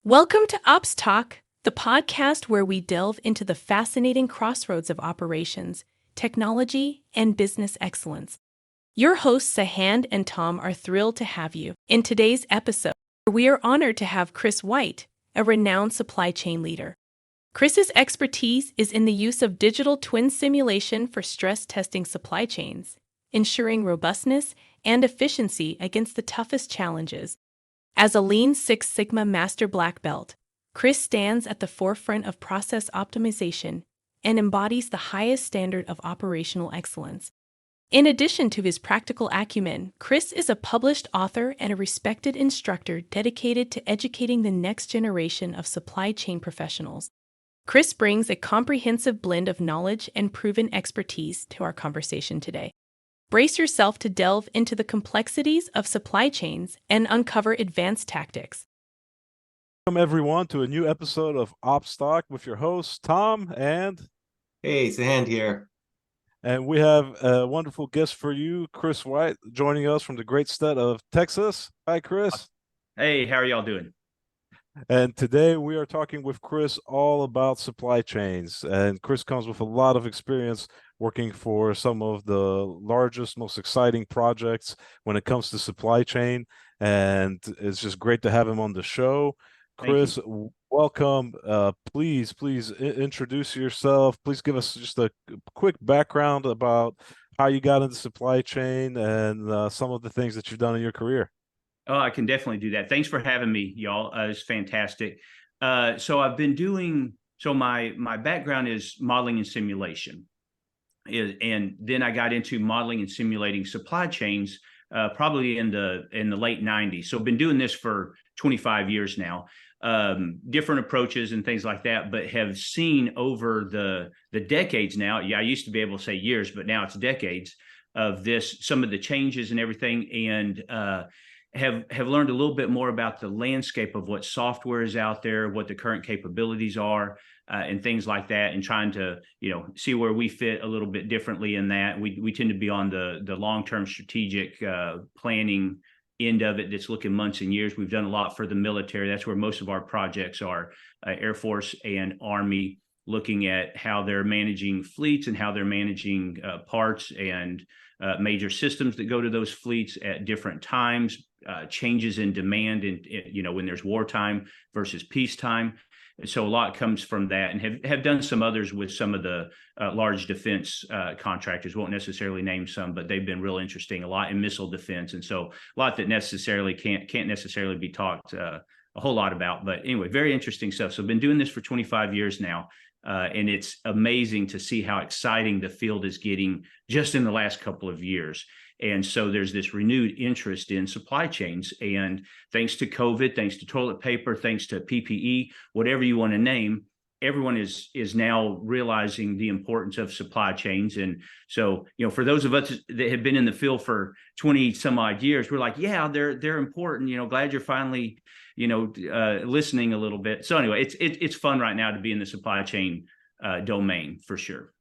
Welcome to OpsTok, the podcast where we delve into the fascinating crossroads of operations, technology, and business excellence. Your hosts, Sahand and Tom, are thrilled to have you. In today's episode, we are honored to have Chris White, a renowned supply chain leader. Chris's expertise is in the use of digital twin simulation for stress testing supply chains, ensuring robustness and efficiency against the toughest challenges. As a Lean Six Sigma Master Black Belt, Chris stands at the forefront of process optimization and embodies the highest standard of operational excellence. In addition to his practical acumen, Chris is a published author and a respected instructor dedicated to educating the next generation of supply chain professionals. Chris brings a comprehensive blend of knowledge and proven expertise to our conversation today. Brace yourself to delve into the complexities of supply chains and uncover advanced tactics. Welcome everyone to a new episode of OpsTok with your hosts Tom Hey, Sahand here. and we have a wonderful guest for you, Chris White, joining us from the great state of Texas. Hi, Chris. Hey, how are y'all doing? And today we are talking with Chris all about supply chains. And Chris comes with a lot of experience working for some of the largest, most exciting projects when it comes to supply chain. And it's just great to have him on the show. Chris, welcome. Please introduce yourself. Please give us just a quick background about how you got into supply chain and some of the things that you've done in your career. Oh, I can definitely do that. Thanks for having me, y'all. It's fantastic. So I've been doing, so my background is modeling and simulation. And then I got into modeling and simulating supply chains probably in the late 90s. So I've been doing this for 25 years now. Different approaches and things like that, but have seen over the decades now. Yeah, I used to be able to say years, but now it's decades of this, some of the changes and everything, and have learned a little bit more about the landscape of what software is out there, what the current capabilities are, and things like that, and trying to see where we fit a little bit differently in that. We tend to be on the long-term strategic planning end of it that's looking months and years. We've done a lot for the military. That's where most of our projects are, Air Force and Army, looking at how they're managing fleets and how they're managing parts and major systems that go to those fleets at different times, changes in demand and when there's wartime versus peacetime. So a lot comes from that, and have done some others with some of the large defense contractors. Won't necessarily name some, but they've been real interesting. A lot in missile defense, and so a lot that necessarily can't necessarily be talked a whole lot about. But anyway, very interesting stuff. So I've been doing this for 25 years now, and it's amazing to see how exciting the field is getting just in the last couple of years. And so there's this renewed interest in supply chains. And thanks to COVID, thanks to toilet paper, thanks to PPE, whatever you want to name, everyone is now realizing the importance of supply chains. And so, for those of us that have been in the field for 20 some odd years, we're like, yeah, they're important. Glad you're finally, listening a little bit. So anyway, it's fun right now to be in the supply chain domain for sure.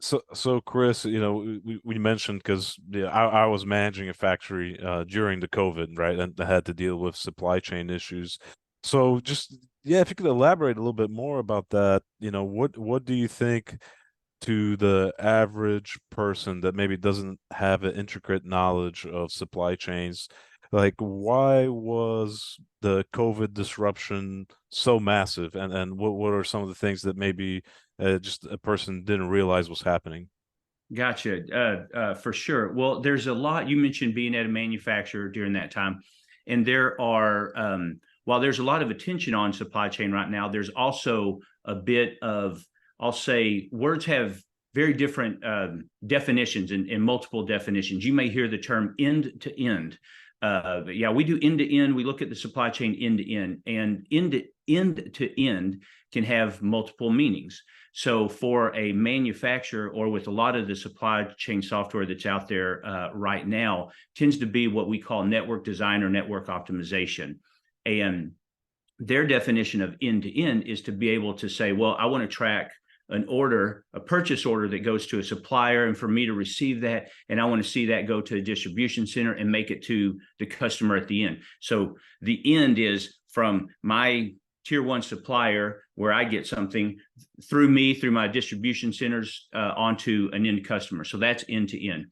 So Chris, we mentioned, because I was managing a factory during the COVID, right, and I had to deal with supply chain issues. So just if you could elaborate a little bit more about that, what do you think to the average person that maybe doesn't have an intricate knowledge of supply chains? Like, why was the COVID disruption so massive, and what are some of the things that maybe just a person didn't realize was happening? Gotcha. For sure. Well, there's a lot. You mentioned being at a manufacturer during that time, and there are, while there's a lot of attention on supply chain right now, there's also a bit of, I'll say, words have very different definitions and multiple definitions. You may hear the term end to end. Yeah, we do end to end. We look at the supply chain end to end, and end to end can have multiple meanings. So for a manufacturer, or with a lot of the supply chain software that's out there right now, tends to be what we call network design or network optimization. And their definition of end to end is to be able to say, well, I want to track an order, a purchase order that goes to a supplier, and for me to receive that, and I want to see that go to a distribution center and make it to the customer at the end. So the end is from my tier one supplier, where I get something, through me, through my distribution centers, onto an end customer. So that's end to end.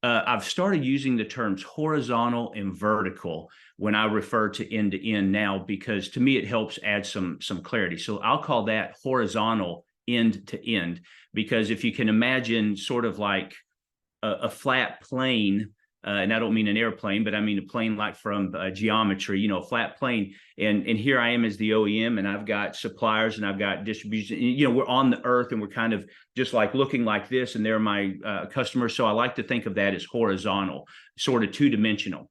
I've started using the terms horizontal and vertical when I refer to end to end now, because to me it helps add some clarity. So I'll call that horizontal end to end, because if you can imagine sort of like a flat plane, and I don't mean an airplane, but I mean a plane like from geometry, a flat plane. And here I am as the OEM, and I've got suppliers and I've got distribution. We're on the earth, and we're kind of just like looking like this, and they're my customers. So I like to think of that as horizontal, sort of two-dimensional.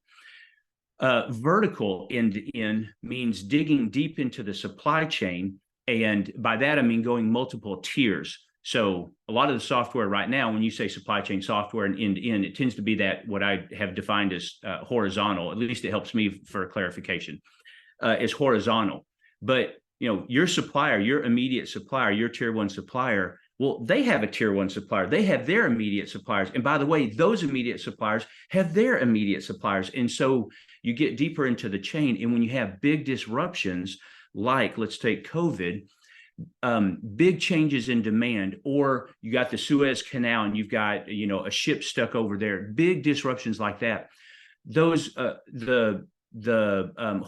Vertical end to end means digging deep into the supply chain. And by that, I mean going multiple tiers. So a lot of the software right now, when you say supply chain software and end to end, it tends to be that what I have defined as horizontal. At least it helps me for clarification, is horizontal. But your supplier, your immediate supplier, your tier one supplier, well, they have a tier one supplier. They have their immediate suppliers. And by the way, those immediate suppliers have their immediate suppliers. And so you get deeper into the chain. And when you have big disruptions, like let's take COVID, big changes in demand, or you got the Suez Canal and you've got a ship stuck over there, big disruptions like that. Those the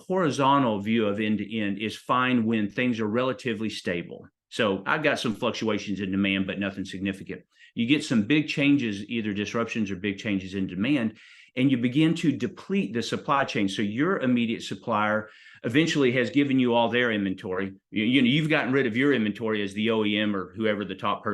horizontal view of end to end is fine when things are relatively stable. So I've got some fluctuations in demand, but nothing significant. You get some big changes, either disruptions or big changes in demand, and you begin to deplete the supply chain. So your immediate supplier eventually has given you all their inventory. You've gotten rid of your inventory as the OEM or whoever the top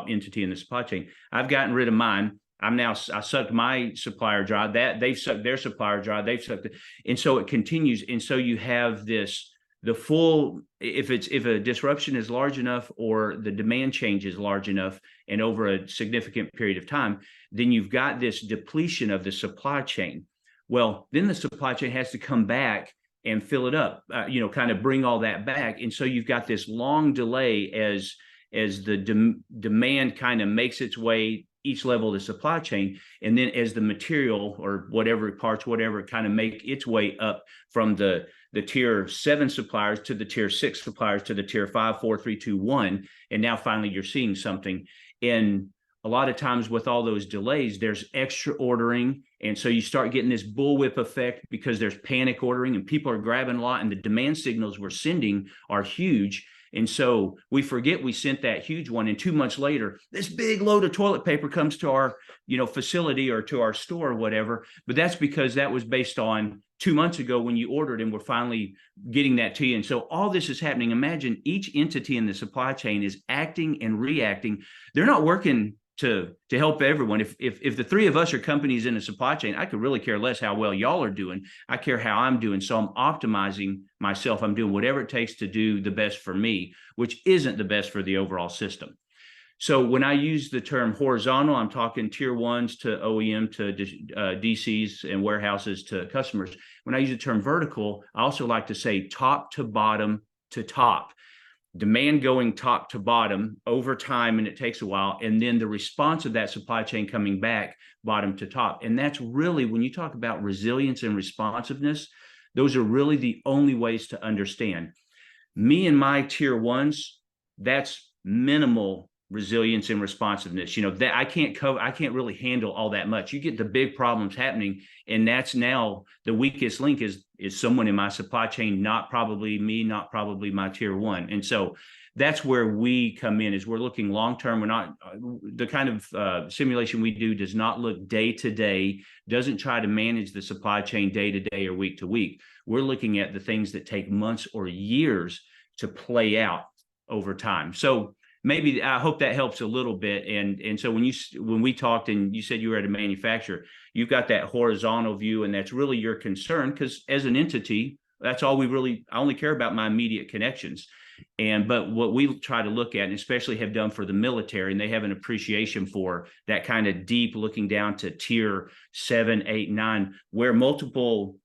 entity in the supply chain. I've gotten rid of mine. I sucked my supplier dry. That they've sucked their supplier dry. They've sucked it, and so it continues. And so you have this. If a disruption is large enough or the demand change is large enough and over a significant period of time, then you've got this depletion of the supply chain. Well, then the supply chain has to come back and fill it up, kind of bring all that back. And so you've got this long delay as the demand kind of makes its way each level of the supply chain. And then as the material or whatever parts, whatever, kind of make its way up from the tier 7 suppliers to the tier 6 suppliers to the tier 5, 4, 3, 2, 1. And now finally you're seeing something. And a lot of times with all those delays, there's extra ordering. And so you start getting this bullwhip effect because there's panic ordering and people are grabbing a lot, and the demand signals we're sending are huge. And so we forget we sent that huge one, and 2 months later, this big load of toilet paper comes to our, facility or to our store or whatever. But that's because that was based on 2 months ago when you ordered, and we're finally getting that to you. And so all this is happening. Imagine each entity in the supply chain is acting and reacting. They're not working to help everyone. If the three of us are companies in a supply chain, I could really care less how well y'all are doing. I care how I'm doing. So I'm optimizing myself. I'm doing whatever it takes to do the best for me, which isn't the best for the overall system. So when I use the term horizontal, I'm talking tier 1s to OEM to DCs and warehouses to customers. When I use the term vertical, I also like to say top to bottom to top. Demand going top to bottom over time, and it takes a while, and then the response of that supply chain coming back bottom to top. And that's really, when you talk about resilience and responsiveness, those are really the only ways to understand. Me and my tier 1s, that's minimal resilience and responsiveness. That I can't really handle all that much. You get the big problems happening, and that's now the weakest link is someone in my supply chain, not probably me, not probably my tier 1. And so that's where we come in, is we're looking long term. We're not the kind of simulation we do does not look day to day, doesn't try to manage the supply chain day to day or week to week. We're looking at the things that take months or years to play out over time. So maybe I hope that helps a little bit. And so when we talked and you said you were at a manufacturer, you've got that horizontal view, and that's really your concern, because as an entity, that's all I only care about my immediate connections. But what we try to look at, and especially have done for the military, and they have an appreciation for that kind of deep looking down to tier 7, 8, 9, where multiple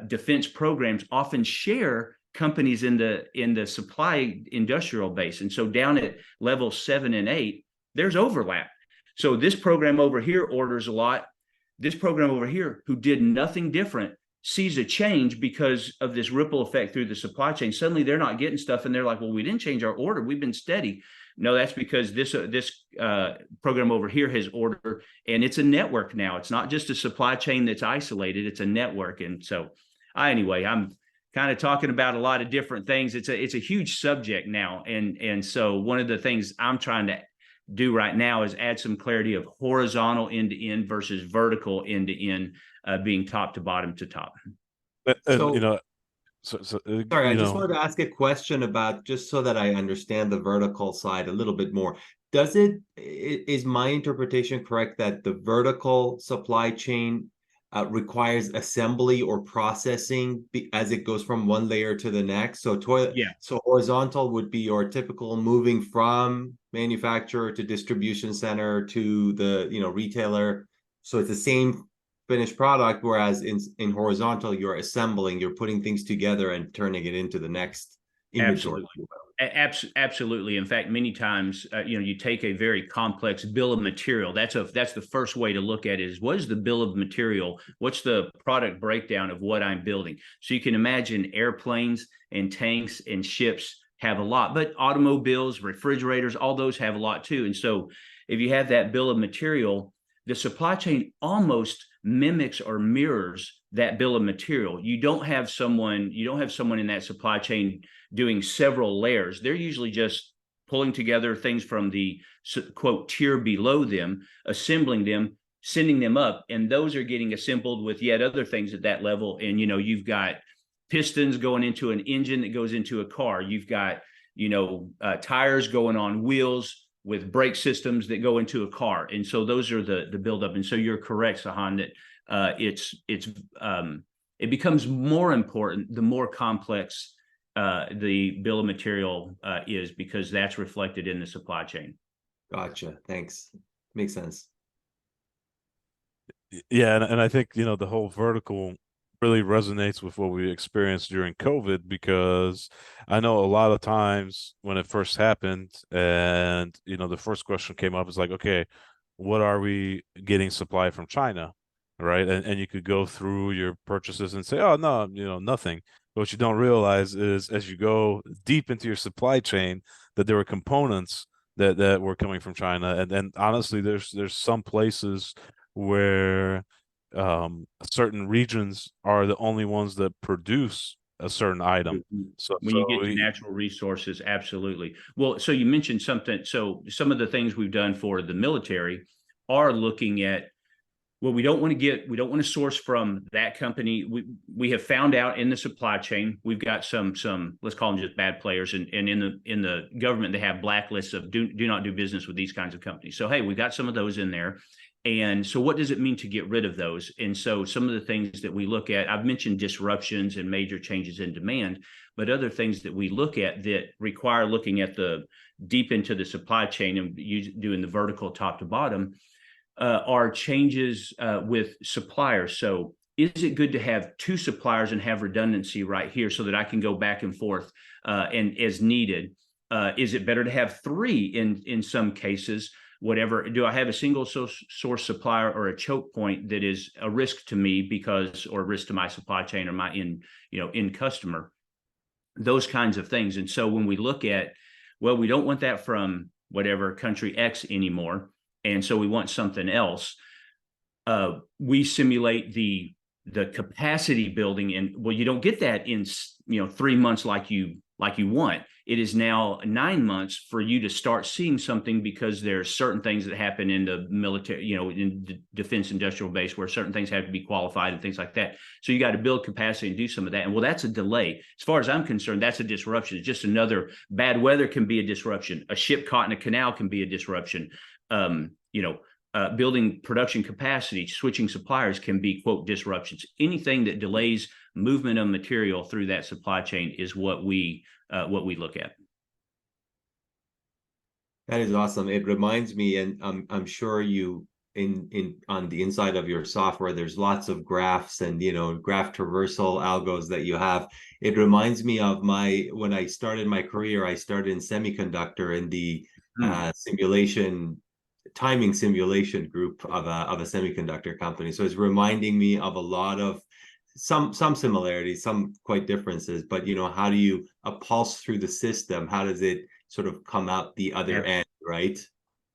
defense programs often share companies in the supply industrial base. And so down at level 7 and 8, there's overlap. So this program over here orders a lot. This program over here, who did nothing different, sees a change because of this ripple effect through the supply chain. Suddenly they're not getting stuff, and they're like, well, we didn't change our order. We've been steady. No, that's because this program over here has ordered, and it's a network now. It's not just a supply chain that's isolated. It's a network. And so anyway, I'm kind of talking about a lot of different things. It's a huge subject now. And so one of the things I'm trying to do right now is add some clarity of horizontal end to end versus vertical end to end, being top to bottom to top. And, sorry, I just wanted to ask a question about, just so that I understand the vertical side a little bit more. Is my interpretation correct that the vertical supply chain requires assembly or processing as it goes from one layer to the next? So so horizontal would be your typical moving from manufacturer to distribution center to the retailer. So it's the same finished product, whereas in horizontal, you're assembling, you're putting things together and turning it into the next inventory. Absolutely. In fact, many times, you take a very complex bill of material. That's the first way to look at it, is what is the bill of material? What's the product breakdown of what I'm building? So you can imagine airplanes and tanks and ships have a lot, but automobiles, refrigerators, all those have a lot too. And so if you have that bill of material, the supply chain almost mimics or mirrors that bill of material. You don't have someone in that supply chain doing several layers. They're usually just pulling together things from the quote tier below them, assembling them, sending them up, and those are getting assembled with yet other things at that level. And you've got pistons going into an engine that goes into a car. You've got tires going on wheels with brake systems that go into a car. And so those are the buildup. And so you're correct, Sahand, that it becomes more important the more complex the bill of material is, because that's reflected in the supply chain. Gotcha. Thanks. Makes sense. Yeah, and I think the whole vertical really resonates with what we experienced during COVID, because I know a lot of times when it first happened, and the first question came up is like, okay, what are we getting supply from China, right? And you could go through your purchases and say, oh no, nothing. But what you don't realize is, as you go deep into your supply chain, that there were components that were coming from China, and honestly, there's some places where certain regions are the only ones that produce a certain item. So when you get to natural resources, absolutely. Well, so you mentioned something. So some of the things we've done for the military are looking at, well, we don't want to source from that company. We have found out in the supply chain, we've got some let's call them just bad players, and in the government they have blacklists of do not do business with these kinds of companies. So hey, we've got some of those in there. And so what does it mean to get rid of those? And so some of the things that we look at, I've mentioned disruptions and major changes in demand, but other things that we look at that require looking at the deep into the supply chain and doing the vertical top to bottom are changes with suppliers. So is it good to have 2 suppliers and have redundancy right here so that I can go back and forth and as needed? Is it better to have 3 in some cases? Whatever, do I have a single source supplier or a choke point that is a risk to me or a risk to my supply chain or my end customer? Those kinds of things. And so when we look at, well, we don't want that from whatever country X anymore, and so we want something else, we simulate the capacity building, and well, you don't get that in 3 months like you want. It is now 9 months for you to start seeing something, because there's certain things that happen in the military, in the defense industrial base, where certain things have to be qualified and things like that. So you got to build capacity and do some of that. And well, that's a delay. As far as I'm concerned, that's a disruption. It's just another bad weather can be a disruption. A ship caught in a canal can be a disruption. Building production capacity, switching suppliers can be, quote, disruptions. Anything that delays movement of material through that supply chain is what we look at. That is awesome. It reminds me, and I'm sure you on the inside of your software, there's lots of graphs and, graph traversal algos that you have. It reminds me of when I started my career, I started in semiconductor in the timing simulation group of a semiconductor company. So it's reminding me of a lot of some similarities, some quite differences, but how do you pulse through the system? How does it sort of come out the other end, right?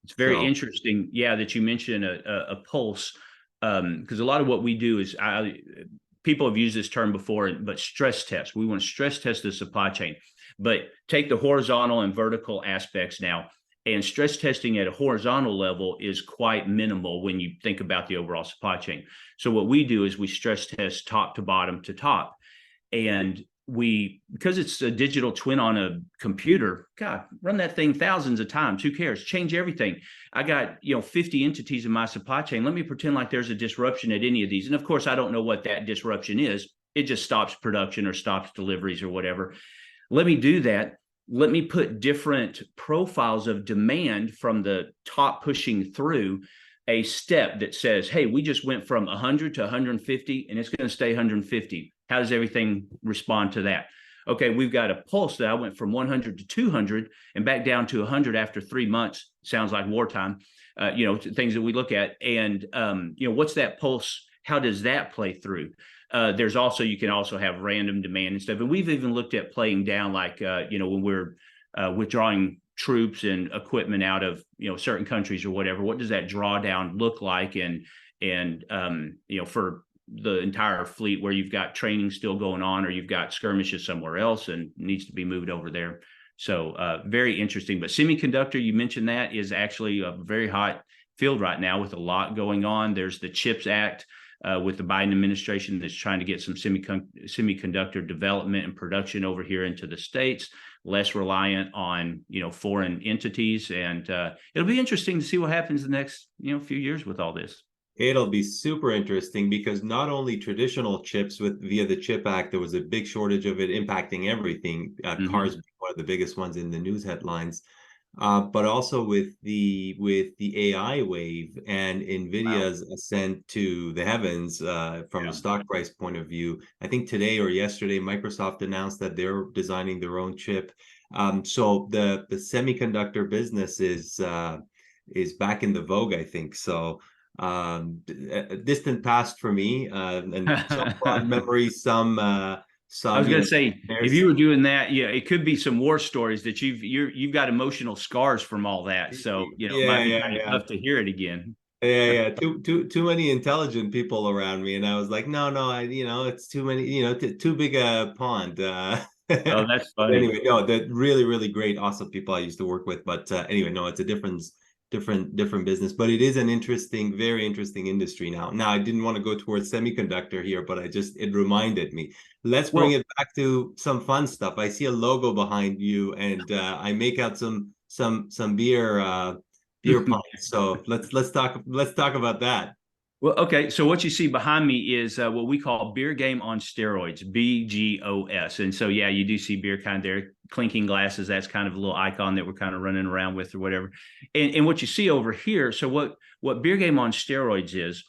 It's very interesting, that you mentioned a pulse, because a lot of what we do is, people have used this term before, but stress test. We want to stress test the supply chain, but take the horizontal and vertical aspects now. And stress testing at a horizontal level is quite minimal when you think about the overall supply chain. So what we do is we stress test top to bottom to top. And because it's a digital twin on a computer, God, run that thing thousands of times. Who cares? Change everything. I got 50 entities in my supply chain. Let me pretend like there's a disruption at any of these. And of course, I don't know what that disruption is. It just stops production or stops deliveries or whatever. Let me do that. Let me put different profiles of demand from the top pushing through a step that says, hey, we just went from 100 to 150 and it's going to stay 150. How does everything respond to that? Okay, we've got a pulse that I went from 100 to 200 and back down to 100 after 3 months. Sounds like wartime, things that we look at. And, what's that pulse? How does that play through? You can also have random demand and stuff. And we've even looked at playing down, like, when we're withdrawing troops and equipment out of, certain countries or whatever, what does that drawdown look like? And for the entire fleet where you've got training still going on, or you've got skirmishes somewhere else and needs to be moved over there. So very interesting. But semiconductor, you mentioned, that is actually a very hot field right now with a lot going on. There's the CHIPS Act with the Biden administration that's trying to get some semiconductor development and production over here into the States, less reliant on, foreign entities. And it'll be interesting to see what happens the next, few years with all this. It'll be super interesting because not only traditional chips via the CHIP Act, there was a big shortage of it impacting everything. Cars being one of the biggest ones in the news headlines, but also with the AI wave and NVIDIA's ascent to the heavens from a stock price point of view. I think today or yesterday, Microsoft announced that they're designing their own chip. So the semiconductor business is back in the vogue, I think. So a distant past for me, and some fond memories, some I was going to say, if you were doing that, it could be some war stories that you've got emotional scars from all that. So it might be kind of tough to hear it again. Too many intelligent people around me, and I was like, no, it's too many, too big a pond. Oh, that's funny. Anyway, no, the really, really great, awesome people I used to work with. But anyway, no, it's a different business, but it is an interesting, very interesting industry now. Now, I didn't want to go towards semiconductor here, but it reminded me. Let's bring it back to some fun stuff. I see a logo behind you, and I make out some beer pints. So let's talk about that. Well, okay. So what you see behind me is what we call beer game on steroids, BGOS. And so, you do see beer kind of there, clinking glasses. That's kind of a little icon that we're kind of running around with or whatever. And what you see over here, so what beer game on steroids is,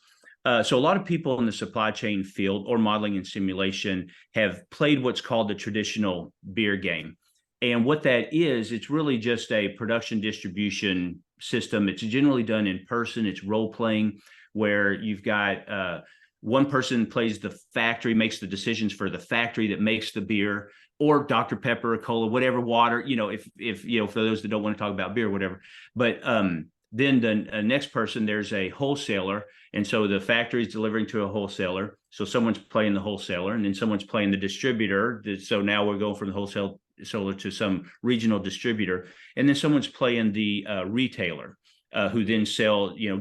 so a lot of people in the supply chain field or modeling and simulation have played what's called the traditional beer game. And what that is, it's really just a production distribution system. It's generally done in person. It's role playing, where you've got one person plays the factory, makes the decisions for the factory that makes the beer, or Dr. Pepper or cola, whatever, water, if for those that don't want to talk about beer, whatever. But then the next person, there's a wholesaler. And so the factory is delivering to a wholesaler. So someone's playing the wholesaler, and then someone's playing the distributor. So now we're going from the wholesaler to some regional distributor. And then someone's playing the retailer. Who then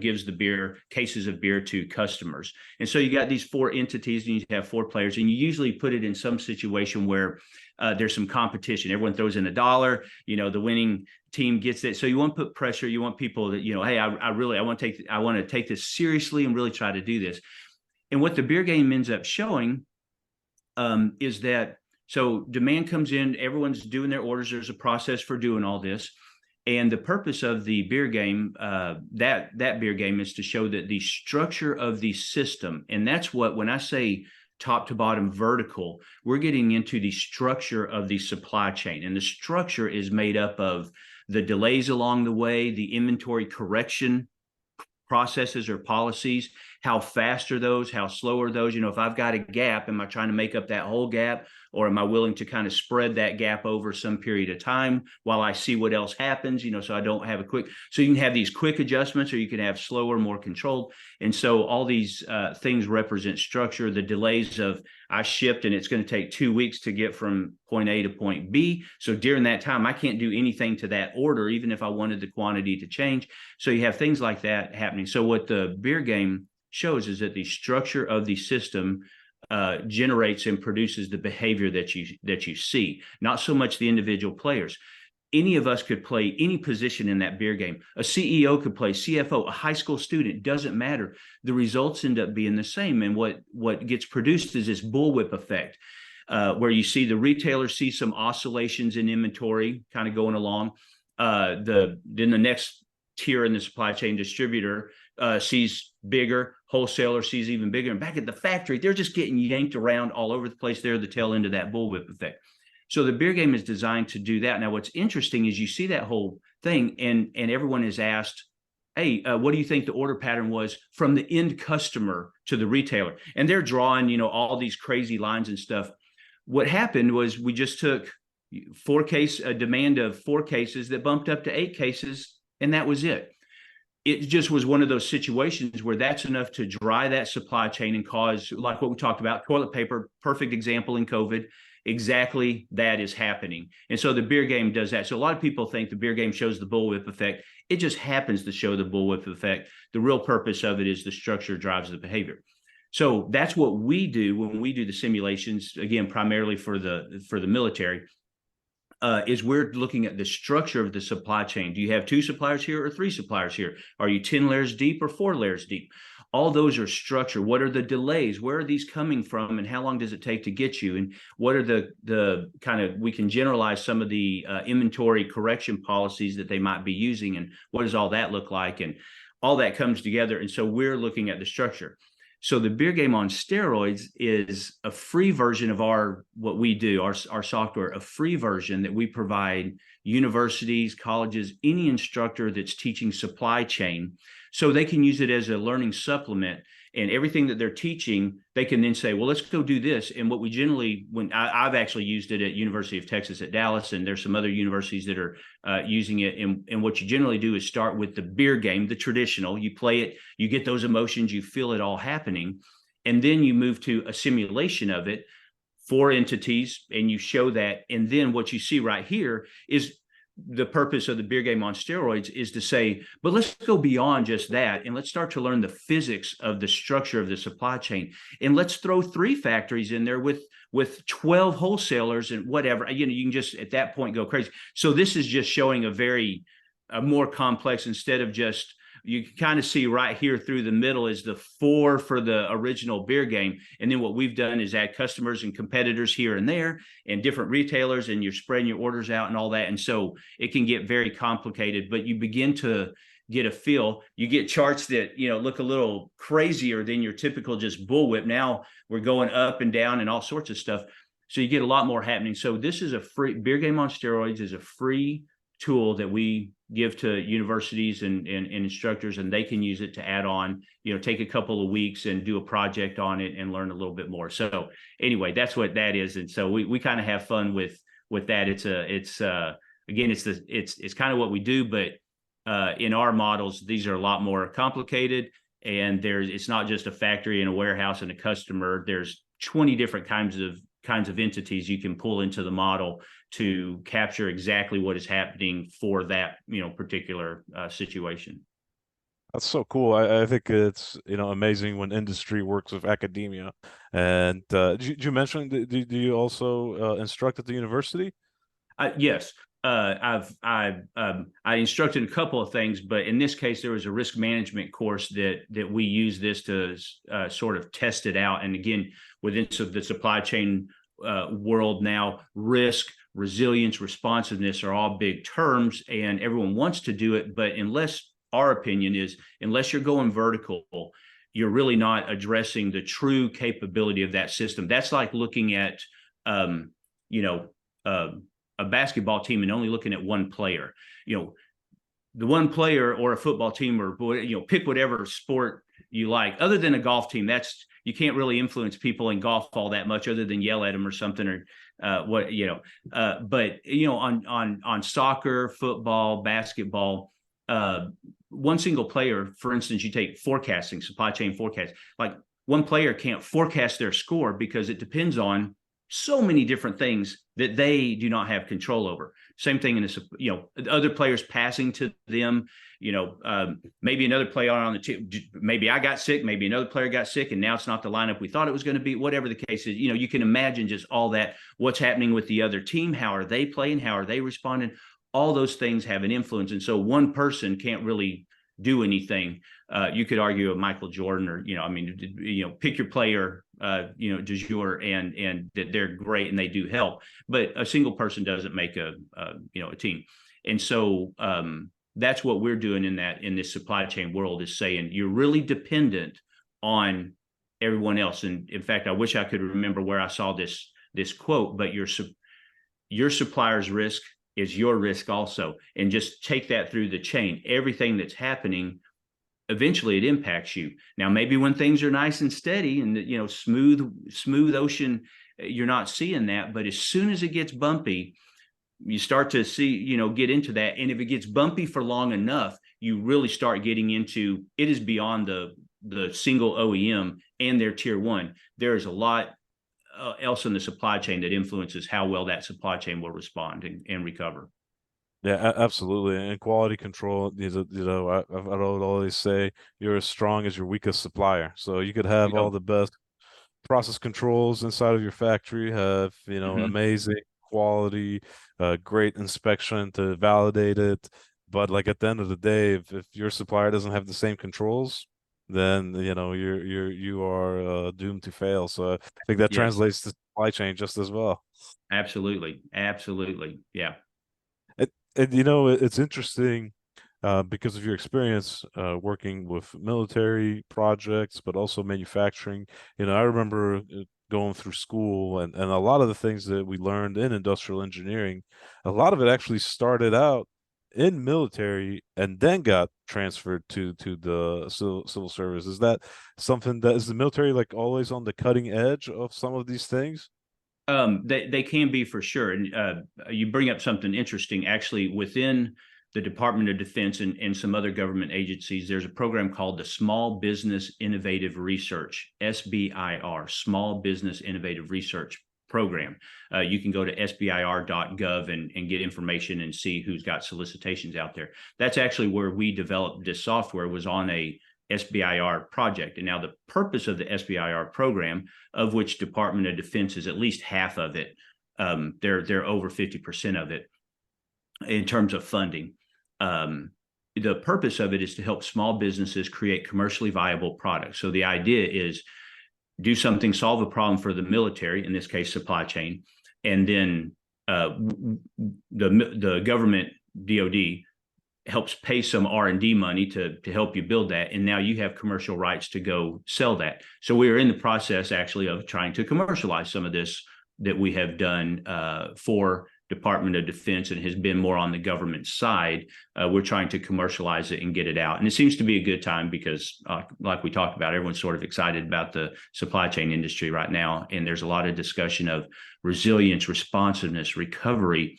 gives the cases of beer to customers. And so you got these four entities, and you have four players, and you usually put it in some situation where there's some competition. Everyone throws in $1, the winning team gets it. So you want to put pressure. You want people that, hey, I want to take this seriously and really try to do this. And what the beer game ends up showing is that, so demand comes in, everyone's doing their orders. There's a process for doing all this. And the purpose of the beer game, that beer game, is to show that the structure of the system, and that's what, when I say top to bottom vertical, we're getting into the structure of the supply chain. And the structure is made up of the delays along the way, the inventory correction processes or policies, how fast are those, how slow are those? If I've got a gap, am I trying to make up that whole gap, or am I willing to kind of spread that gap over some period of time while I see what else happens, so I don't have so you can have these quick adjustments, or you can have slower, more controlled. And so all these things represent structure. The delays of, I shipped and it's going to take 2 weeks to get from point A to point B. So during that time, I can't do anything to that order, even if I wanted the quantity to change. So you have things like that happening. So what the beer game shows is that the structure of the system generates and produces the behavior that you see, not so much the individual players. Any of us could play any position in that beer game. A CEO could play CFO, a high school student, doesn't matter. The results end up being the same. And what gets produced is this bullwhip effect, where you see the retailer see some oscillations in inventory kind of going along. Then the next tier in the supply chain, distributor, sees bigger, wholesaler sees even bigger, and back at the factory, they're just getting yanked around all over the place. They're the tail end of that bullwhip effect. So the beer game is designed to do that. Now, what's interesting is you see that whole thing, and everyone is asked, hey, what do you think the order pattern was from the end customer to the retailer? And they're drawing, all these crazy lines and stuff. What happened was we just took a demand of 4 cases that bumped up to 8 cases, and that was it. It just was one of those situations where that's enough to dry that supply chain and cause, like what we talked about, toilet paper, perfect example in COVID. Exactly that is happening. And so the beer game does that. So a lot of people think the beer game shows the bullwhip effect. It just happens to show the bullwhip effect. The real purpose of it is the structure drives the behavior. So that's what we do when we do the simulations, again, primarily for the military. Is we're looking at the structure of the supply chain. Do you have 2 suppliers here or 3 suppliers here? Are you 10 layers deep or 4 layers deep? All those are structure. What are the delays? Where are these coming from, and how long does it take to get you? And what are the kind of, we can generalize some of the inventory correction policies that they might be using, and what does all that look like? And all that comes together. And so we're looking at the structure. So the beer game on steroids is a free version of what we do, our software, a free version that we provide universities, colleges, any instructor that's teaching supply chain, so they can use it as a learning supplement. And everything that they're teaching, they can then say, well, let's go do this. And what we generally, I've actually used it at University of Texas at Dallas, and there's some other universities that are using it. And what you generally do is start with the beer game, the traditional. You play it, you get those emotions, you feel it all happening. And then you move to a simulation of it, 4 entities, and you show that. And then what you see right here is the purpose of the beer game on steroids is to say, but let's go beyond just that, and let's start to learn the physics of the structure of the supply chain, and let's throw 3 factories in there with 12 wholesalers and whatever. You can just at that point go crazy. So this is just showing a more complex, instead of just, you can kind of see right here through the middle is the 4 for the original beer game. And then what we've done is add customers and competitors here and there and different retailers, and you're spreading your orders out and all that. And so it can get very complicated, but you begin to get a feel. You get charts that, look a little crazier than your typical just bullwhip. Now we're going up and down and all sorts of stuff. So you get a lot more happening. So this is a free beer game on steroids, is a free tool that we give to universities and instructors, and they can use it to add on, take a couple of weeks and do a project on it and learn a little bit more. So anyway, that's what that is. And so we kind of have fun with that. It's kind of what we do, but in our models, these are a lot more complicated, and it's not just a factory and a warehouse and a customer. There's 20 different kinds of entities you can pull into the model to capture exactly what is happening for that particular situation. That's so cool. I think it's amazing when industry works with academia. And did you mention, do you also instruct at the university? Yes. I instructed a couple of things, but in this case, there was a risk management course that we use this to sort of test it out. And again, within the supply chain, world now, risk, resilience, responsiveness are all big terms, and everyone wants to do it. But our opinion is, unless you're going vertical, you're really not addressing the true capability of that system. That's like looking at, a basketball team and only looking at one player. The one player, or a football team, or pick whatever sport you like. Other than a golf team, you can't really influence people in golf all that much, other than yell at them or something, or But on soccer, football, basketball, one single player, for instance, you take forecasting, supply chain forecast, like one player can't forecast their score because it depends on so many different things that they do not have control over. Same thing in other players passing to them, maybe another player on the team, maybe I got sick, maybe another player got sick, and now it's not the lineup we thought it was going to be, whatever the case is. You can imagine just all that, what's happening with the other team, how are they playing, how are they responding? All those things have an influence. And so one person can't really do anything. You could argue of Michael Jordan, or, pick your player, du jour, and that they're great and they do help, but a single person doesn't make a team. And so that's what we're doing in this supply chain world, is saying you're really dependent on everyone else. And in fact, I wish I could remember where I saw this quote, but your supplier's risk is your risk also. And just take that through the chain. Everything that's happening, eventually it impacts you. Now, maybe when things are nice and steady and smooth ocean, you're not seeing that. But as soon as it gets bumpy, you start to see, get into that. And if it gets bumpy for long enough, you really start getting into, it is beyond the single OEM and their tier one. There is a lot else in the supply chain that influences how well that supply chain will respond and recover. Yeah, absolutely. And quality control, I would always say you're as strong as your weakest supplier. So you could have all the best process controls inside of your factory, have, amazing quality, great inspection to validate it. But like at the end of the day, if your supplier doesn't have the same controls, then you are doomed to fail. So I think that translates to supply chain just as well. Absolutely, yeah. And it's interesting because of your experience working with military projects, but also manufacturing. I remember going through school, and a lot of the things that we learned in industrial engineering, a lot of it actually started out in military and then got transferred to the civil service. Is that something that is the military like always on the cutting edge of some of these things? They can be, for sure. And you bring up something interesting. Actually, within the Department of Defense and some other government agencies, there's a program called the Small Business Innovative Research, SBIR, Small Business Innovative Research Program. You can go to sbir.gov and get information and see who's got solicitations out there. That's actually where we developed this software, was on a SBIR project. And now the purpose of the SBIR program, of which Department of Defense is at least half of it, they're over 50% of it in terms of funding. The purpose of it is to help small businesses create commercially viable products. So the idea is do something, solve a problem for the military, in this case, supply chain, and then the government, DOD, helps pay some R&D money to help you build that. And now you have commercial rights to go sell that. So we are in the process actually of trying to commercialize some of this that we have done for Department of Defense, and has been more on the government side. We're trying to commercialize it and get it out. And it seems to be a good time because like we talked about, everyone's sort of excited about the supply chain industry right now. And there's a lot of discussion of resilience, responsiveness, recovery.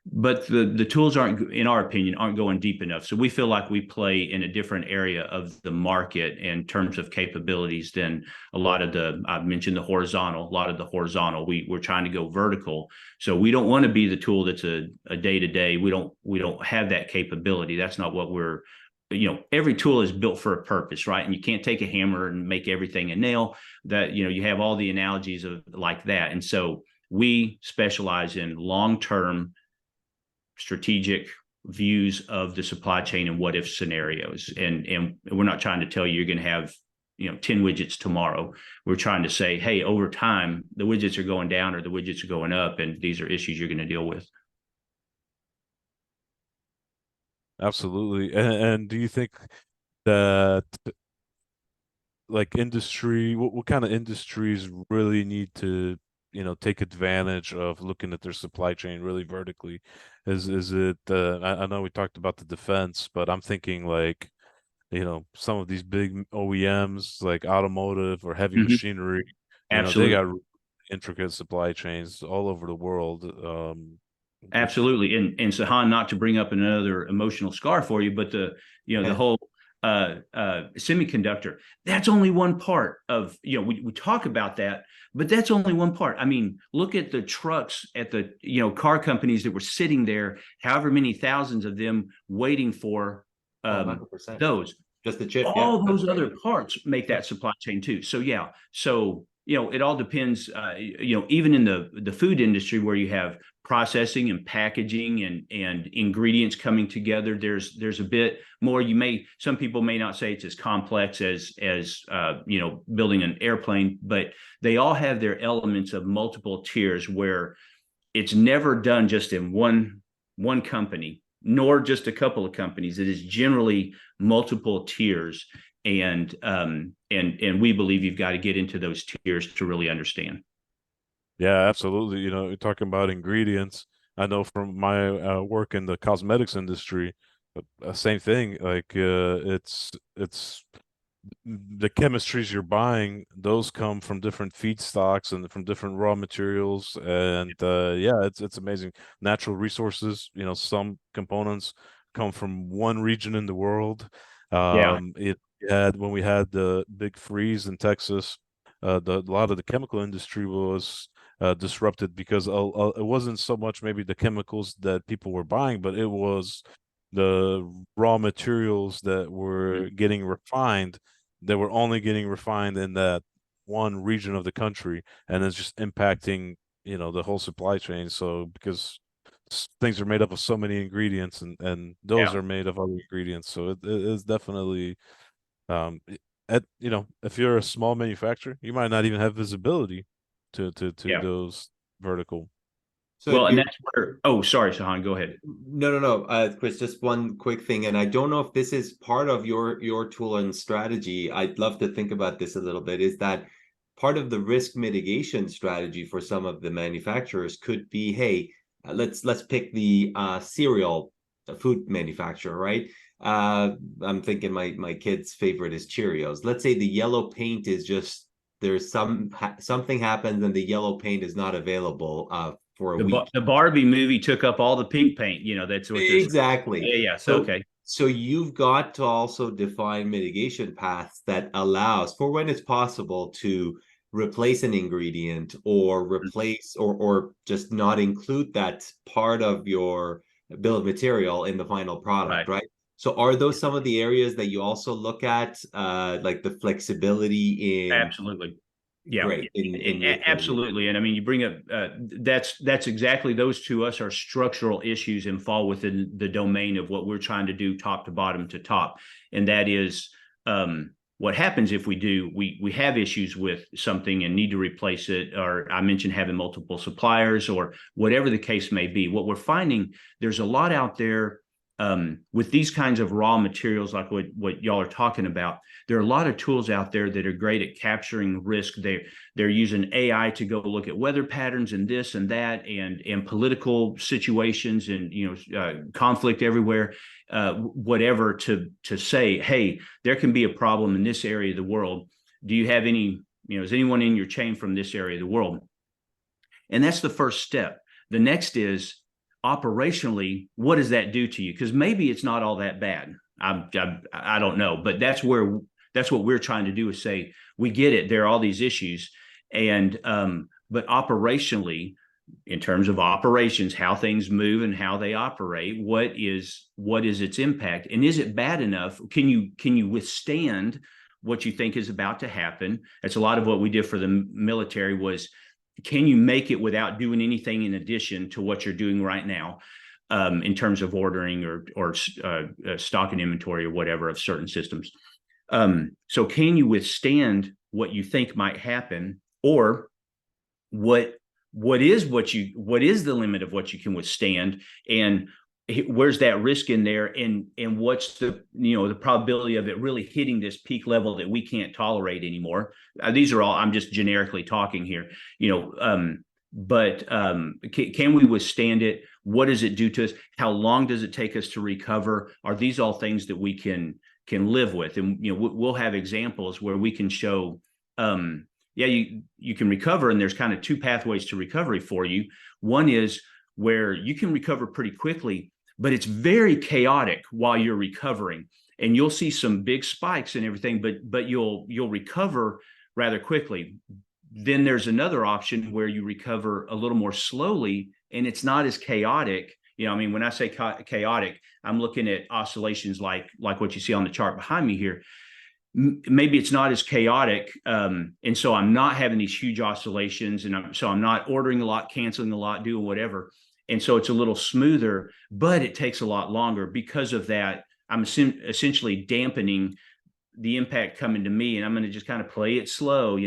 But the tools in our opinion, aren't going deep enough. So we feel like we play in a different area of the market in terms of capabilities than a lot of I've mentioned the horizontal, we're trying to go vertical. So we don't want to be the tool that's a day-to-day. We don't have that capability. That's not what we're, every tool is built for a purpose, right? And you can't take a hammer and make everything a nail. That, you have all the analogies of like that. And so we specialize in long-term strategic views of the supply chain and what if scenarios. And we're not trying to tell you you're going to have 10 widgets tomorrow. We're trying to say, hey, over time, the widgets are going down or the widgets are going up, and these are issues you're going to deal with. Absolutely. And do you think that like industry, what kind of industries really need to, take advantage of looking at their supply chain really vertically? Is it I know we talked about the defense, but I'm thinking like, some of these big OEMs like automotive or heavy Mm-hmm. machinery, they Absolutely. got intricate supply chains all over the world. Absolutely. And Sahand, not to bring up another emotional scar for you, but the whole semiconductor, that's only one part of, we talk about that, but that's only one part. I mean, look at the trucks at the, car companies that were sitting there, however many thousands of them waiting for 100%. those. Just the chip. All those other parts make that supply chain too. So yeah. So, it all depends, even in the food industry where you have processing and packaging and ingredients coming together, there's a bit more. Some people may not say it's as complex as building an airplane, but they all have their elements of multiple tiers where it's never done just in one company, nor just a couple of companies. It is generally multiple tiers. And we believe you've got to get into those tiers to really understand. Yeah, absolutely. You're talking about ingredients. I know from my work in the cosmetics industry, same thing. Like it's the chemistries you're buying, those come from different feedstocks and from different raw materials. And yeah, it's amazing. Natural resources, some components come from one region in the world. Yeah. It had when we had the big freeze in Texas, a lot of the chemical industry was disrupted because it wasn't so much maybe the chemicals that people were buying, but it was the raw materials that were getting refined, that were only getting refined in that one region of the country, and it's just impacting, the whole supply chain. So because things are made up of so many ingredients, and those Yeah. are made of other ingredients, so it is definitely um if you're a small manufacturer, you might not even have visibility to Yeah. those vertical. So well, and that's where, oh, sorry, Sahand, go ahead. No. Chris, just one quick thing, and I don't know if this is part of your tool and strategy. I'd love to think about this a little bit. Is that part of the risk mitigation strategy for some of the manufacturers could be, hey, let's pick the cereal food manufacturer, right? I'm thinking my kid's favorite is Cheerios. Let's say the yellow paint is just there's something happens and the yellow paint is not available for a week. The Barbie movie took up all the pink paint. That's what they're Exactly. Yeah. So, Okay. so you've got to also define mitigation paths that allows for when it's possible to replace an ingredient or replace or just not include that part of your bill of material in the final product, right? So are those some of the areas that you also look at, like the flexibility in Absolutely. Yeah, great absolutely. And I mean, you bring up that's exactly, those to us are structural issues and fall within the domain of what we're trying to do top to bottom to top. And that is what happens if we have issues with something and need to replace it, or I mentioned having multiple suppliers or whatever the case may be. What we're finding, there's a lot out there with these kinds of raw materials, like what y'all are talking about. There are a lot of tools out there that are great at capturing risk. They're using AI to go look at weather patterns and this and that, and political situations, and conflict everywhere, whatever, to say, hey, there can be a problem in this area of the world. Do you have any? Is anyone in your chain from this area of the world? And that's the first step. The next is, operationally, what does that do to you? Because maybe it's not all that bad. I don't know, but that's what we're trying to do, is say, we get it. There are all these issues, and but operationally, in terms of operations, how things move and how they operate, what is its impact, and is it bad enough? Can you withstand what you think is about to happen? That's a lot of what we did for the military was, can you make it without doing anything in addition to what you're doing right now, in terms of ordering or stock and inventory or whatever of certain systems? So can you withstand what you think might happen, or what is the limit of what you can withstand, and where's that risk in there, and what's the the probability of it really hitting this peak level that we can't tolerate anymore. These are all, I'm just generically talking here, but can we withstand it? What does it do to us? How long does it take us to recover? Are these all things that we can live with? And we'll have examples where we can show you can recover, and there's kind of two pathways to recovery for you. One is where you can recover pretty quickly, but it's very chaotic while you're recovering, and you'll see some big spikes and everything, but you'll recover rather quickly. Then there's another option where you recover a little more slowly, and it's not as chaotic. When I say chaotic, I'm looking at oscillations like what you see on the chart behind me here. Maybe it's not as chaotic, and so I'm not having these huge oscillations, and so I'm not ordering a lot, canceling a lot, doing whatever, and so it's a little smoother, but it takes a lot longer. Because of that, I'm essentially dampening the impact coming to me, and I'm going to just kind of play it slow.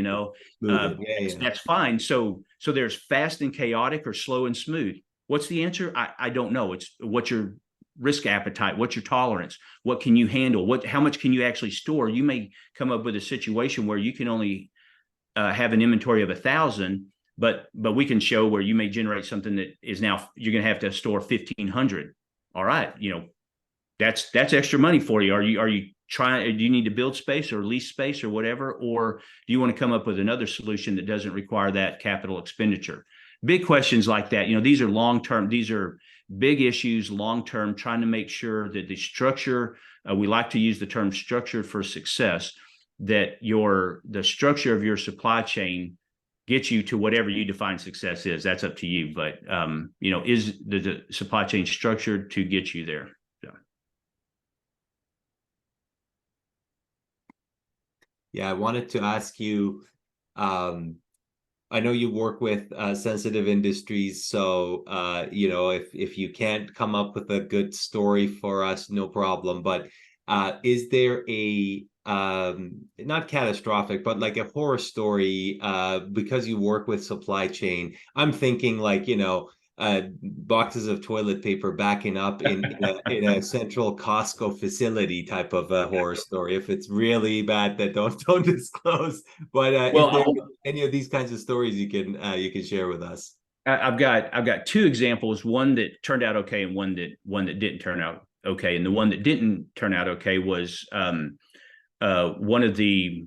That's fine. So there's fast and chaotic, or slow and smooth. What's the answer? I don't know. It's what's your risk appetite, what's your tolerance, what can you handle, how much can you actually store. You may come up with a situation where you can only have an inventory of 1,000, but we can show where you may generate something that is now you're going to have to store 1,500. All right, that's extra money for you. Are you trying? Do you need to build space or lease space or whatever, or do you want to come up with another solution that doesn't require that capital expenditure? Big questions like that. These are long-term. These are big issues, long-term, trying to make sure that the structure, we like to use the term structure for success, that the structure of your supply chain gets you to whatever you define success is. That's up to you. But, is the supply chain structured to get you there? Yeah, I wanted to ask you, I know you work with sensitive industries, so if you can't come up with a good story for us, no problem. But is there a not catastrophic, but like a horror story because you work with supply chain? I'm thinking like boxes of toilet paper backing up in a central Costco facility type of a horror story. If it's really bad, that don't disclose. But is there any of these kinds of stories you can share with us? I've got two examples, one that turned out okay and one that didn't turn out okay. And the one that didn't turn out okay was one of the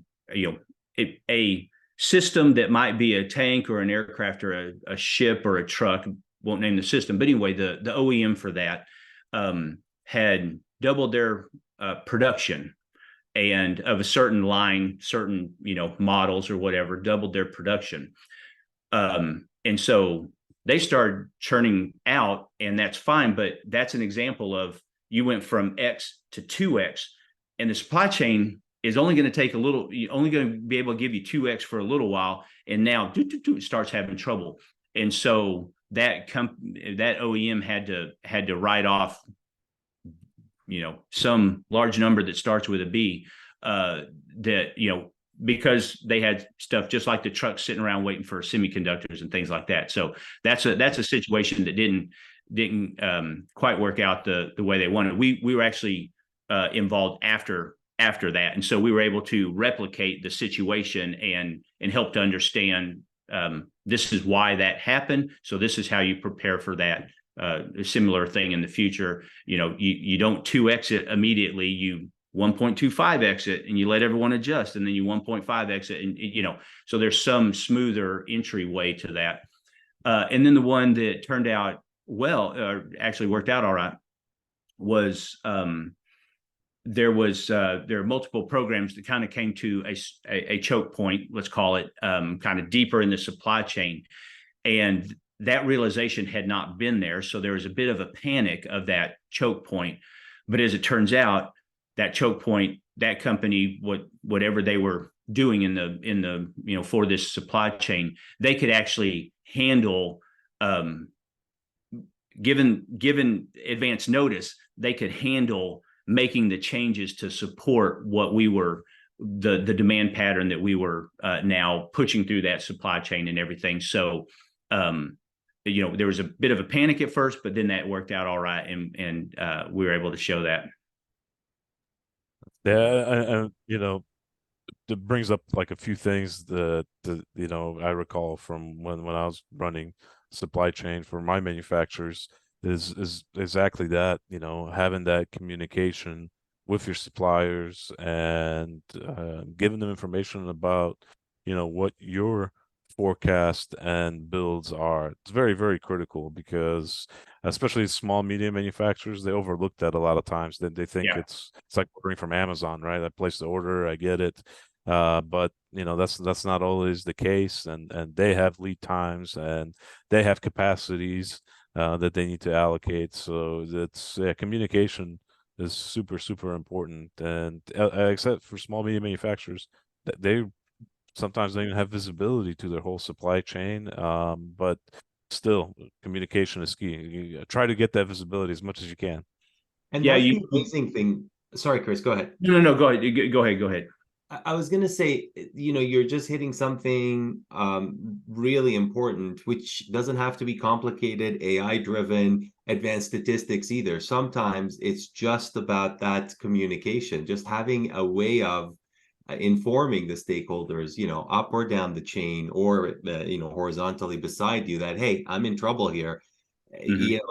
a system that might be a tank or an aircraft or a ship or a truck. Won't name the system, but anyway, the OEM for that had doubled their production, and of a certain line, certain models or whatever, doubled their production, and so they started churning out, and that's fine. But that's an example of you went from X to 2X, and the supply chain is only going to take only going to be able to give you 2X for a little while, and now it starts having trouble, and so that OEM had to write off, some large number that starts with a B, because they had stuff just like the trucks sitting around waiting for semiconductors and things like that. So that's a situation that didn't quite work out the way they wanted. We were actually involved after that, and so we were able to replicate the situation and help to understand. This is why that happened. So this is how you prepare for that similar thing in the future. You don't 2X it immediately. You 1.25 exit, and you let everyone adjust, and then you 1.5 exit, and so there's some smoother entryway to that. And then the one that turned out well, actually worked out all right, was there are multiple programs that kind of came to a choke point, let's call it, kind of deeper in the supply chain, and that realization had not been there. So there was a bit of a panic of that choke point. But as it turns out, that choke point, that company, whatever they were doing in the for this supply chain, they could actually handle, given advance notice, they could handle making the changes to support what we were, the demand pattern that we were now pushing through that supply chain and everything. So, there was a bit of a panic at first, but then that worked out all right, and we were able to show that. Yeah, and it brings up like a few things that I recall from when I was running supply chain for my manufacturers is exactly that, having that communication with your suppliers and giving them information about what your forecast and builds are. It's very, very critical because especially small medium manufacturers, they overlook that a lot of times. They think it's like ordering from Amazon, right? I place the order, I get it. But that's not always the case, and they have lead times and they have capacities that they need to allocate. So communication is super, super important. And except for small medium manufacturers, they sometimes don't even have visibility to their whole supply chain. But still, communication is key. You try to get that visibility as much as you can. And that's the amazing thing. Sorry, Chris, go ahead. No, go ahead. Go ahead. I was going to say, you're just hitting something really important, which doesn't have to be complicated, AI-driven, advanced statistics either. Sometimes it's just about that communication, just having a way of informing the stakeholders, up or down the chain, or horizontally beside you, that, hey, I'm in trouble here.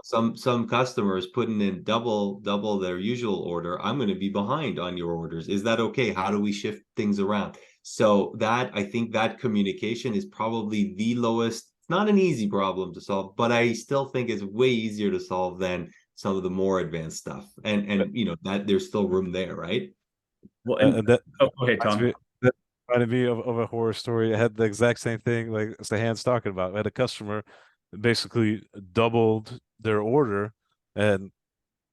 Some customers putting in double their usual order. I'm going to be behind on your orders. Is that okay? How do we shift things around? So I think that communication is probably the lowest. It's not an easy problem to solve, but I still think it's way easier to solve than some of the more advanced stuff. And that there's still room there, right? Well, and go ahead, Tom. That reminded me of a horror story. I had the exact same thing like Sahand's talking about. I had a customer basically doubled their order, and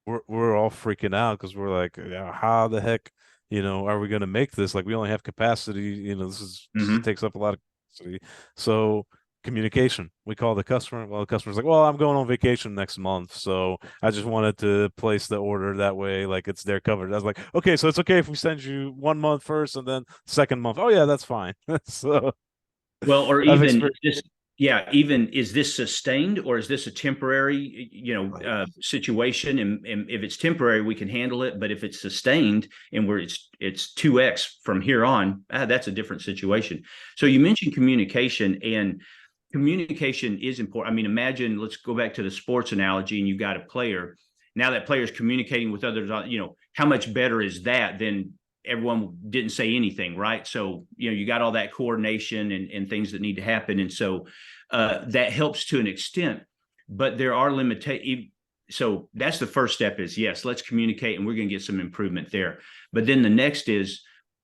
we're all freaking out because we're like, how the heck, are we going to make this? Like, we only have capacity. This takes up a lot of capacity. So communication. We call the customer. Well, the customer's like, well, I'm going on vacation next month, so I just wanted to place the order that way, like it's there covered. I was like, okay, so it's okay if we send you 1 month first and then second month. Oh yeah, that's fine. So, well, or even just even is this sustained or is this a temporary, situation? And if it's temporary, we can handle it. But if it's sustained and it's 2x from here on, that's a different situation. So you mentioned communication, and communication is important. I mean, imagine, let's go back to the sports analogy, and you've got a player. Now that player is communicating with others, how much better is that than everyone didn't say anything, right? So, you got all that coordination and things that need to happen. And so that helps to an extent, but there are limitations. So that's the first step is, yes, let's communicate, and we're going to get some improvement there. But then the next is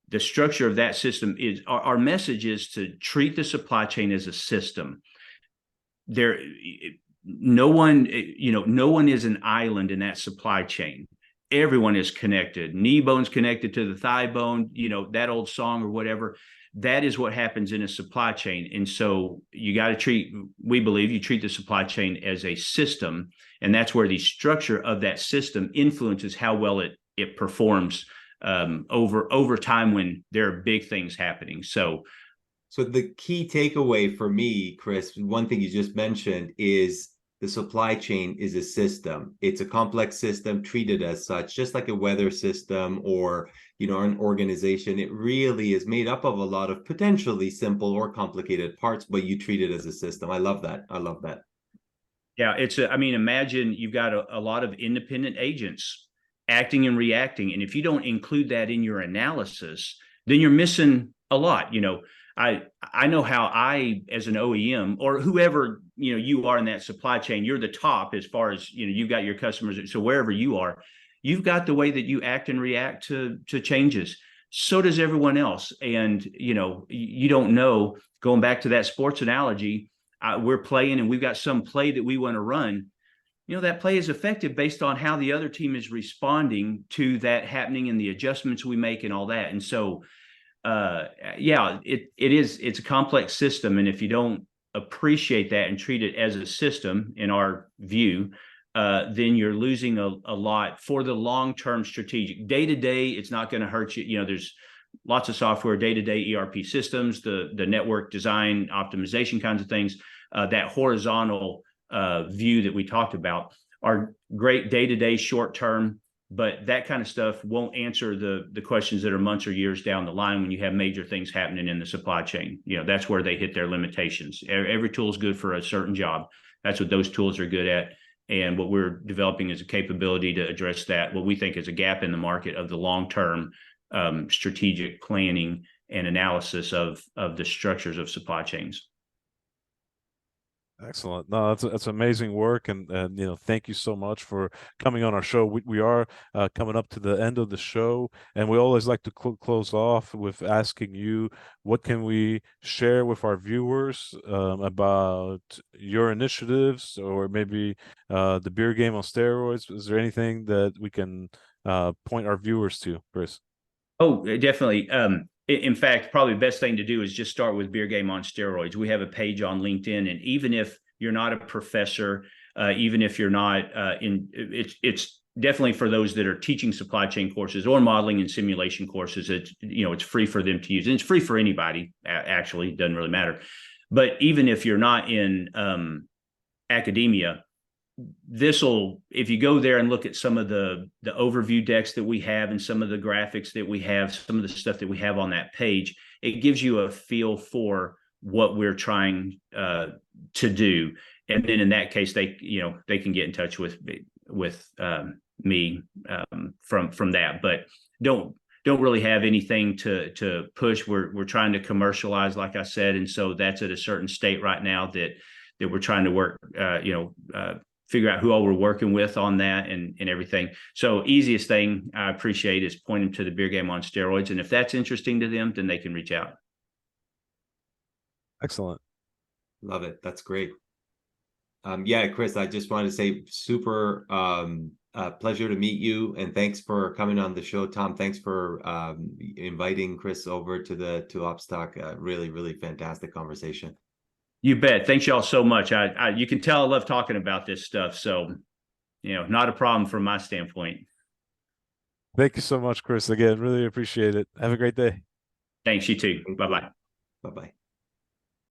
the structure of that system is our message is to treat the supply chain as a system. No one is an island in that supply chain. Everyone is connected. Knee bone's connected to the thigh bone, that old song or whatever. That is what happens in a supply chain. And so we believe you treat the supply chain as a system, and that's where the structure of that system influences how well it performs over time when there are big things happening. So the key takeaway for me, Chris, one thing you just mentioned is the supply chain is a system. It's a complex system treated as such, just like a weather system or, an organization. It really is made up of a lot of potentially simple or complicated parts, but you treat it as a system. I love that. Yeah, imagine you've got a lot of independent agents acting and reacting. And if you don't include that in your analysis, then you're missing a lot. I know how as an OEM or whoever, you are in that supply chain, you're the top as far as, you've got your customers. So wherever you are, you've got the way that you act and react to changes. So does everyone else. And, you don't know, going back to that sports analogy, we're playing and we've got some play that we want to run. That play is effective based on how the other team is responding to that happening and the adjustments we make and all that. And so, it's a complex system. And if you don't appreciate that and treat it as a system, in our view, then you're losing a lot for the long-term strategic. Day-to-day, it's not going to hurt you. You know, there's lots of software, day-to-day ERP systems, the network design, optimization kinds of things. That horizontal view that we talked about are great day-to-day, short-term, but that kind of stuff won't answer the questions that are months or years down the line when you have major things happening in the supply chain. You know, that's where they hit their limitations. Every tool is good for a certain job. That's what those tools are good at. And what we're developing is a capability to address that, what we think is a gap in the market of the long-term strategic planning and analysis of the structures of supply chains. Excellent. No, that's amazing work, and you know, thank you so much for coming on our show. We are coming up to the end of the show, and we always like to close off with asking you, what can we share with our viewers about your initiatives, or maybe the beer game on steroids? Is there anything that we can point our viewers to, Chris? Oh, definitely. In fact, probably the best thing to do is just start with Beer Game on Steroids. We have a page on LinkedIn, and even if you're not a professor, even if you're not it's definitely for those that are teaching supply chain courses or modeling and simulation courses. It's free for them to use, and it's free for anybody. Actually, it doesn't really matter. But even if you're not in academia, if you go there and look at some of the overview decks that we have and some of the graphics that we have, some of the stuff that we have on that page, it gives you a feel for what we're trying to do. And then in that case, they can get in touch with me from that, but don't really have anything to push. We're trying to commercialize, like I said, and so that's at a certain state right now that we're trying to work, figure out who all we're working with on that and everything. So easiest thing I appreciate is pointing to the Beer Game on Steroids. And if that's interesting to them, then they can reach out. Excellent. Love it. That's great. Yeah, Chris, I just wanted to say super pleasure to meet you, and thanks for coming on the show. Tom, thanks for inviting Chris over to OpsTok. Really, really fantastic conversation. You bet. Thanks y'all so much. You can tell I love talking about this stuff. So, not a problem from my standpoint. Thank you so much, Chris. Again, really appreciate it. Have a great day. Thanks, you too. Bye-bye. Bye-bye.